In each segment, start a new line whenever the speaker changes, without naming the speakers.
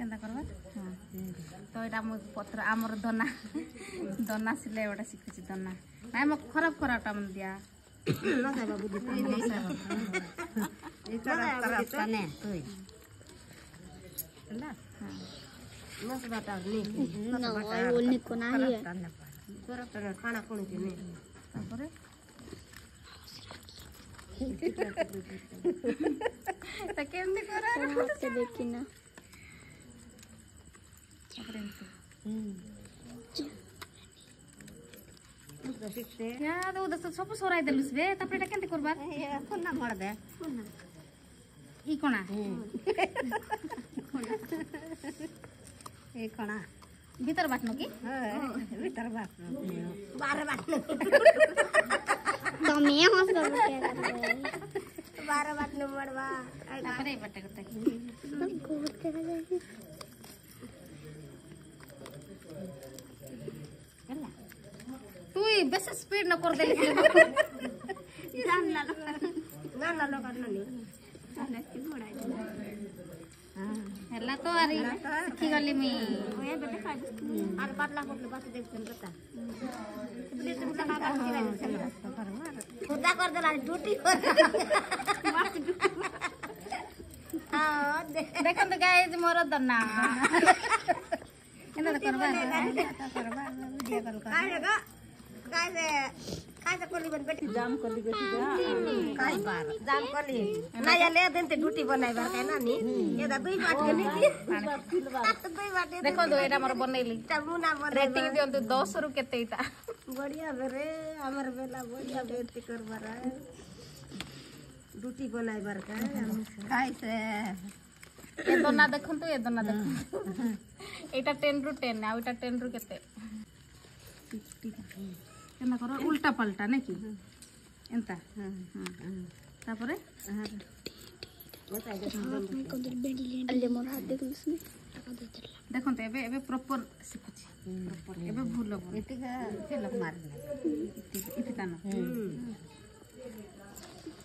केंदा करबा तो एटा मो पत्र आमर दना दना सिले एटा सिखछि दना नाइ मो खराब खराबटा मन दिया
ना जाबा बुद्धि ए खराब तने तोय ना मस बाटा नी
ना ओलनी को नाही है
तोरा तने खाना कोन के नी
तापरे त केमने करा
से देखी ना
तापरे
तो शिक्षे
या दो दस सब सोराई देलुस बे तापरे एटा केंते करबा
ए कोना मर दे
ई कोना
ए कोना
भीतर बाटनो की
भीतर बात बाहर बात
तो मैं हंस कर क्या कर रहे
12 बात न मरवा
तापरे बटे करते
गोद के जाएगी
तू बेस स्पीड न कर दे
जान ला ना ना लोग नहीं चले की बड़ाई
हला तो अरे की गली मी
ओए बेटे खा आर पातला पतला बात देख सुन बता ये तुम का कर खुदा कर दे ड्यूटी कर हां
देखन तो गाइस मोर दना एना करबा
वीडियो कॉल कर काय से कोली बन बेटी जाम कोली बेटी काय बार जाम कोली ना या ले दिन ते ड्यूटी बनाई बार काय ना नी ये दा दुई बात के नी दुई बात
देखो दो एटा मोर बनैली
मुना बन
रेटिंग दियंतु 10 रु केते इटा
बढ़िया बेरे हमर बेला बढ़िया बेटी करबार ड्यूटी बनाई बार काय से
ए दोना देखन तो ए दोना देख एटा 10 रु 10 आ एटा 10 रु केते केना करो उल्टा पलटा ने की एंता तापरे
अल्ले मोर हाथ देख उसने
देखन तो एबे एबे प्रॉपर सिखछि प्रॉपर एबे भूल हो
इति का फेल मार
इति तानो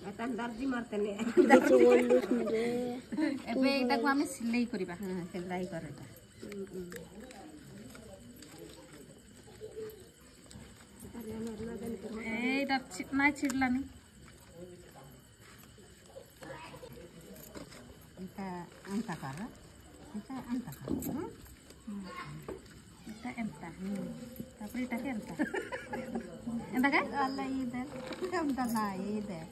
आता दर्जी मारते ने
देखो ओल्ड उसने रे
एबे एटा को हमें सिलाई करबा
सिलाई करबा
एटा नाइ छिडलानी
इता अंता कर इता अंता कर
एटा एंता तापरे एटा के एंता एंता का
अल्लाह इधर कम करना इधर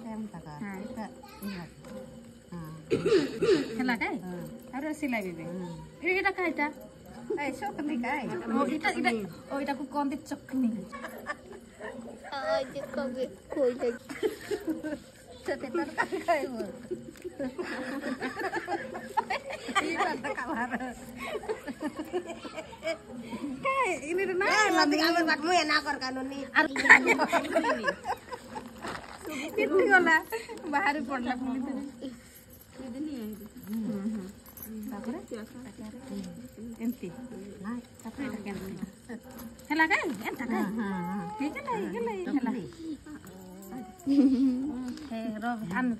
कम कर इता हां
हला काय अरे सिलाई बेबे एटा का एटा
ए चकनी काय
ओ एटा को कोन दे चकनी
आज कभी कोई लगी
चते तर काय हो ई बात का मार
काय इने ना
लंदी हमर बात मुए ना कर कानूनी
कितनी गला बाहर पड़ला पुनी तापरे एंती हां तापरे एटा केंती हला काय एंता काय ठीक है हला हे रब आन